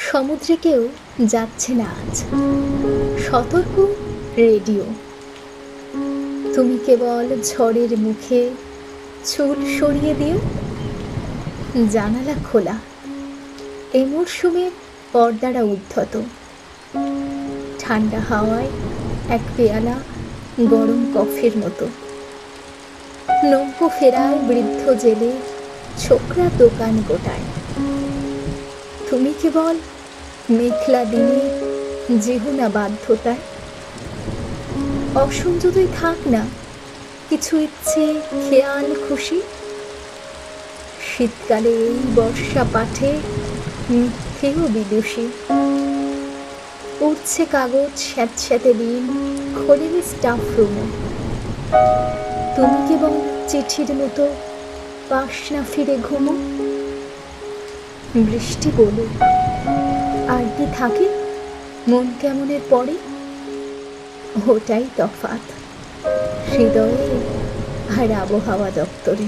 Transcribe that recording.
সমুদ্রে কেউ যাচ্ছে না আজ, সতর্ক রেডিও। তুমি কেবল ঝড়ের মুখে চুল সরিয়ে দিও। জানালা খোলা, এ মরশুমে পর্দাটা উদ্ধত। ঠান্ডা হাওয়ায় এক পেয়ালা গরম কফির মতো। নৌকো ফেরায় বৃদ্ধ জেলে, ছোকরা দোকান গোটায়। তুমি কেবল মেঘলা দিনে যেও না বাধ্যতায়। অসংযতই থাক না কিছু ইচ্ছে, খেয়াল খুশি। শীতকালে এই বর্ষা পাঠে মিথ্যেও বিদুষী। উঠছে কাগজ স্যাঁতস্যাঁতে দিন, খোলেনি স্টাফ রুমও। তুমি কেবল চিঠির মতো পাস না ফিরে ঘুমো। বৃষ্টি বলুক, আর কি থাকে মন কেমনের পরে। ওটাই তফাৎ হৃদয়ে আর আবহাওয়া দপ্তরে।